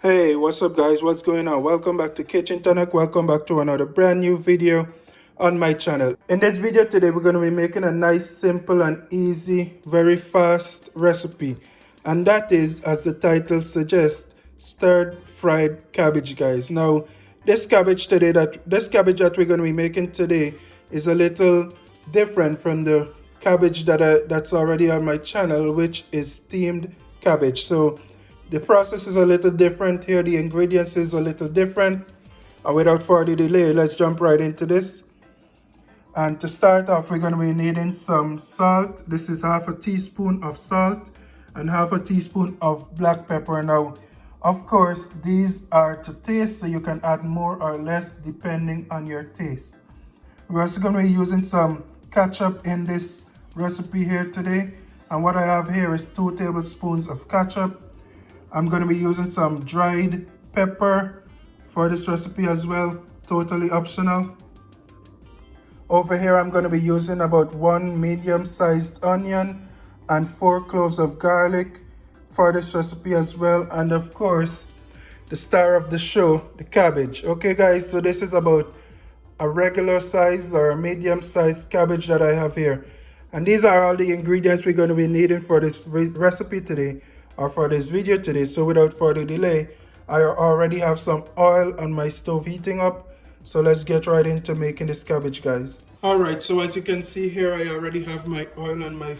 Hey, what's up guys? What's going on? Welcome back to Kitchen Tonic. Welcome back to another brand new video on my channel. In this video today, we're going to be making a nice, simple and easy, very fast recipe. And that is, as the title suggests, stirred fried cabbage, guys. Now, this cabbage that we're going to be making today is a little different from the cabbage that's already on my channel, which is steamed cabbage. So the process is a little different here. The ingredients is a little different. And without further delay, let's jump right into this. And to start off, we're going to be needing some salt. This is half a teaspoon of salt and half a teaspoon of black pepper. Now, of course, these are to taste, so you can add more or less depending on your taste. We're also going to be using some ketchup in this recipe here today. And what I have here is 2 tablespoons of ketchup. I'm going to be using some dried pepper for this recipe as well, totally optional. Over here, I'm going to be using about 1 medium-sized onion and 4 cloves of garlic for this recipe as well. And of course, the star of the show, the cabbage. Okay, guys, so this is about a regular size or a medium-sized cabbage that I have here. And these are all the ingredients we're going to be needing for this recipe today, or for this video today. So without further delay, I already have some oil on my stove heating up. So let's get right into making this cabbage, guys. Alright, so as you can see here, I already have my oil on my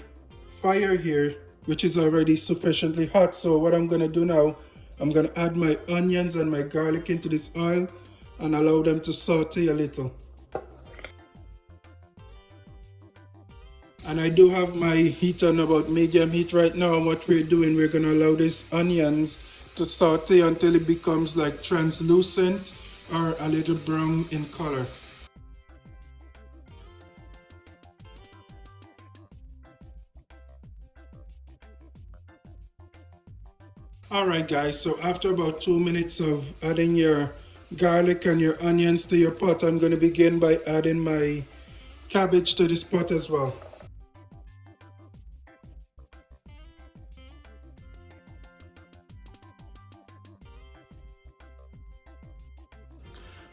fire here, which is already sufficiently hot. So what I'm going to do now, I'm going to add my onions and my garlic into this oil and allow them to saute a little. And I do have my heat on about medium heat right now. And what we're doing, we're going to allow these onions to saute until it becomes like translucent or a little brown in color. Alright guys, so after about 2 minutes of adding your garlic and your onions to your pot, I'm going to begin by adding my cabbage to this pot as well.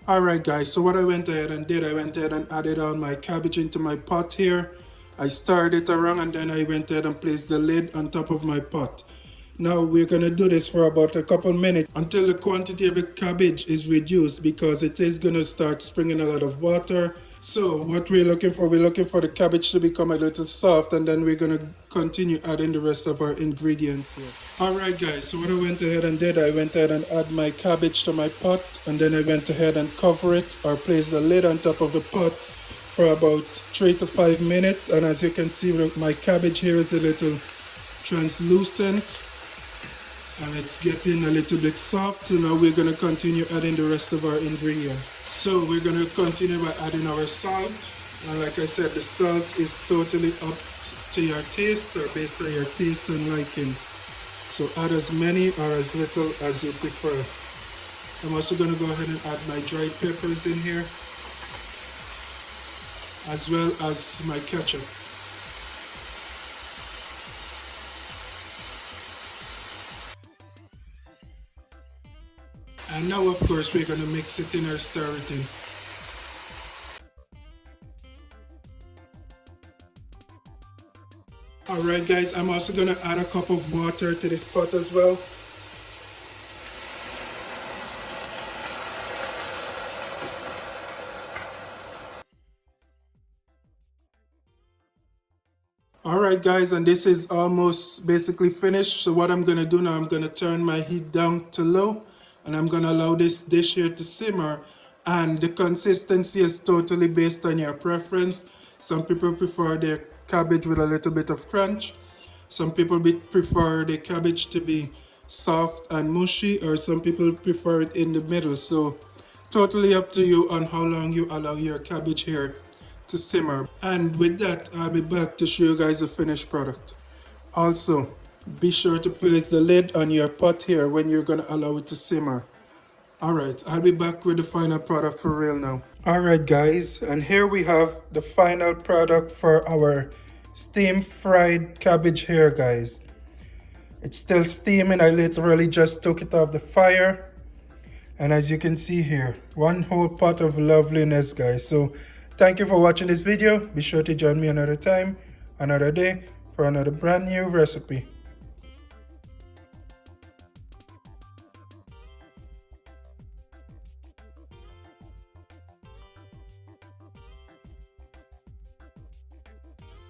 Alright guys, so what I went ahead and did, I went ahead and added all my cabbage into my pot here. I stirred it around and then I went ahead and placed the lid on top of my pot. Now we're going to do this for about a couple minutes until the quantity of the cabbage is reduced, because it is going to start springing a lot of water. So what we're looking for the cabbage to become a little soft, and then we're going to continue adding the rest of our ingredients here. Alright guys, so what I went ahead and did, I went ahead and add my cabbage to my pot, and then I went ahead and cover it or place the lid on top of the pot for about 3 to 5 minutes. And as you can see, my cabbage here is a little translucent and it's getting a little bit soft. So now we're going to continue adding the rest of our ingredients. So we're going to continue by adding our salt, and like I said, the salt is totally up to your taste or based on your taste and liking. So add as many or as little as you prefer. I'm also going to go ahead and add my dried peppers in here, as well as my ketchup. And now of course we're going to mix it in or stir it in. Alright guys, I'm also going to add a cup of water to this pot as well. Alright guys, and this is almost basically finished. So what I'm going to do now, I'm going to turn my heat down to low. And I'm going to allow this dish here to simmer. And the consistency is totally based on your preference. Some people prefer their cabbage with a little bit of crunch. Some people prefer the cabbage to be soft and mushy, or some people prefer it in the middle. So totally up to you on how long you allow your cabbage here to simmer. And with that, I'll be back to show you guys the finished product. Also, be sure to place the lid on your pot here when you're going to allow it to simmer. Alright, I'll be back with the final product for real now. Alright guys, and here we have the final product for our steam fried cabbage here, guys. It's still steaming. I literally just took it off the fire. And as you can see here, one whole pot of loveliness, guys. So thank you for watching this video. Be sure to join me another time, another day, for another brand new recipe.